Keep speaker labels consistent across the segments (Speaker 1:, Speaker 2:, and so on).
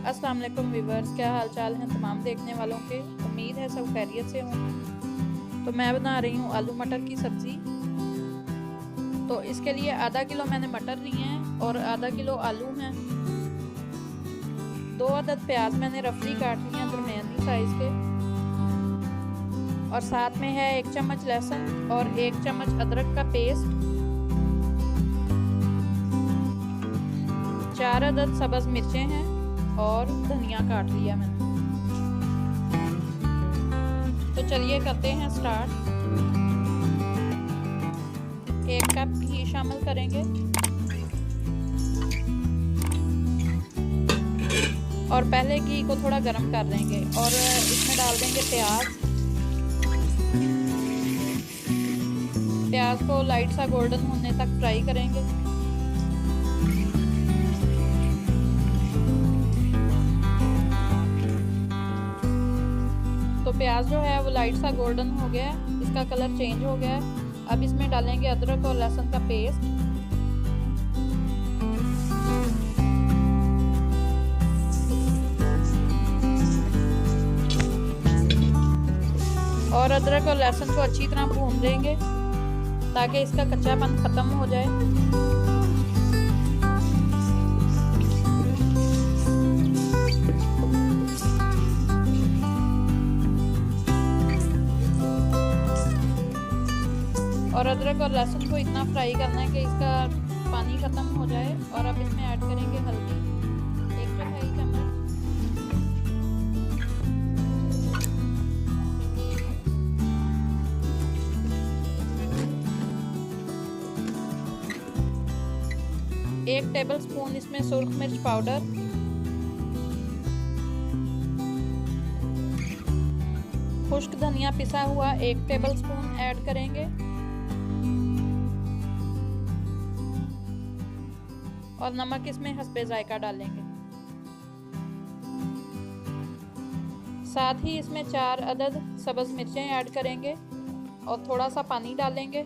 Speaker 1: अस्सलाम वालेकुम व्यूवर्स, क्या हाल चाल हैं तमाम देखने वालों के। उम्मीद है सब खैरियत से हों। तो मैं बना रही हूँ आलू मटर की सब्ज़ी। तो इसके लिए आधा किलो मैंने मटर लिए हैं और आधा किलो आलू हैं। 2 अदद प्याज मैंने रफली काट लिए हैं दरमियानी साइज़ के, और साथ में है 1 चम्मच लहसुन और 1 चम्मच अदरक का पेस्ट, 4 अदद सब्ज़ मिर्चें हैं और धनिया काट लिया मैंने। तो चलिए करते हैं स्टार्ट। 1 कप घी शामिल करेंगे और पहले घी को थोड़ा गर्म कर लेंगे और इसमें डाल देंगे प्याज को लाइट सा गोल्डन होने तक फ्राई करेंगे। तो प्याज जो है वो लाइट सा गोल्डन हो गया है, इसका कलर चेंज हो गया है। अब इसमें डालेंगे अदरक और लहसुन का पेस्ट, और अदरक और लहसुन को अच्छी तरह भून लेंगे ताकि इसका कच्चापन खत्म हो जाए। और अदरक और लहसुन को इतना फ्राई करना है कि इसका पानी ख़त्म हो जाए। और अब इसमें ऐड करेंगे हल्दी, 1 चौथाई चम्मच, एक टेबल स्पून इसमें सुर्ख मिर्च पाउडर, खुश्क धनिया पिसा हुआ 1 टेबल स्पून ऐड करेंगे, और नमक इसमें हस्बे जायका डालेंगे। साथ ही इसमें 4 अदद सब्ज़ मिर्चें ऐड करेंगे और थोड़ा सा पानी डालेंगे।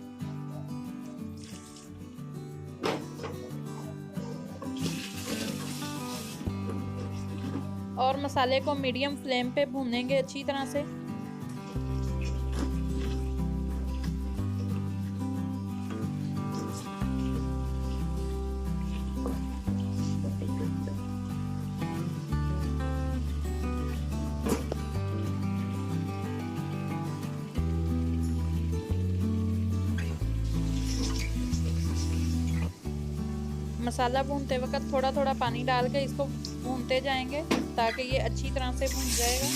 Speaker 1: और मसाले को मीडियम फ्लेम पे भूनेंगे अच्छी तरह से। मसाला भूनते वक्त थोड़ा थोड़ा पानी डाल के इसको भूनते जाएंगे ताकि ये अच्छी तरह से भून जाएगा।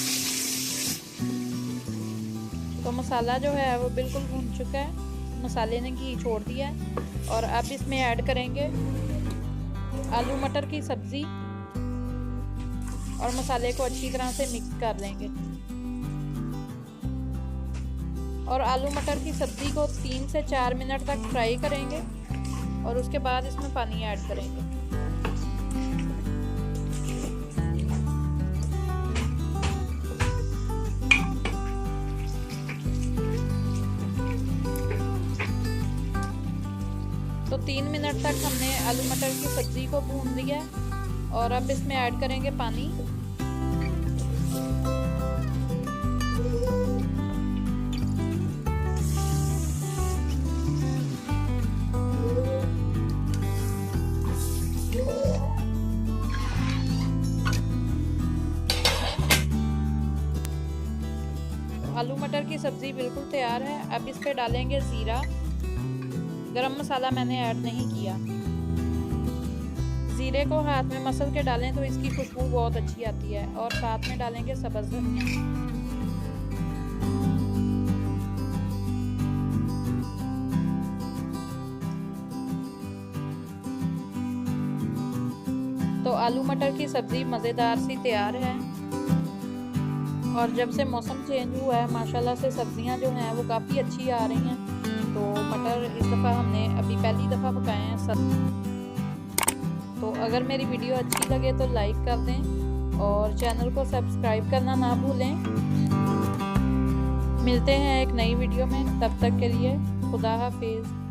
Speaker 1: तो मसाला जो है वो बिल्कुल भून चुका है, मसाले ने घी छोड़ दिया है। और अब इसमें ऐड करेंगे आलू मटर की सब्ज़ी और मसाले को अच्छी तरह से मिक्स कर लेंगे। और आलू मटर की सब्ज़ी को 3 से 4 मिनट तक फ्राई करेंगे और उसके बाद इसमें पानी ऐड करेंगे। तो 3 मिनट तक हमने आलू मटर की सब्ज़ी को भून लिया और अब इसमें ऐड करेंगे पानी। आलू मटर की सब्ज़ी बिल्कुल तैयार है। अब इस पे डालेंगे ज़ीरा, गरम मसाला मैंने ऐड नहीं किया। ज़ीरे को हाथ में मसल के डालें तो इसकी खुशबू बहुत अच्छी आती है। और साथ में डालेंगे सब्ज़ धनिया। तो आलू मटर की सब्ज़ी मज़ेदार सी तैयार है। और जब से मौसम चेंज हुआ है माशाल्लाह से सब्ज़ियां जो हैं वो काफ़ी अच्छी आ रही हैं। तो मटर इस दफ़ा हमने अभी पहली दफ़ा पकाए हैं सब। तो अगर मेरी वीडियो अच्छी लगे तो लाइक कर दें और चैनल को सब्सक्राइब करना ना भूलें। मिलते हैं एक नई वीडियो में, तब तक के लिए खुदा हाफिज़।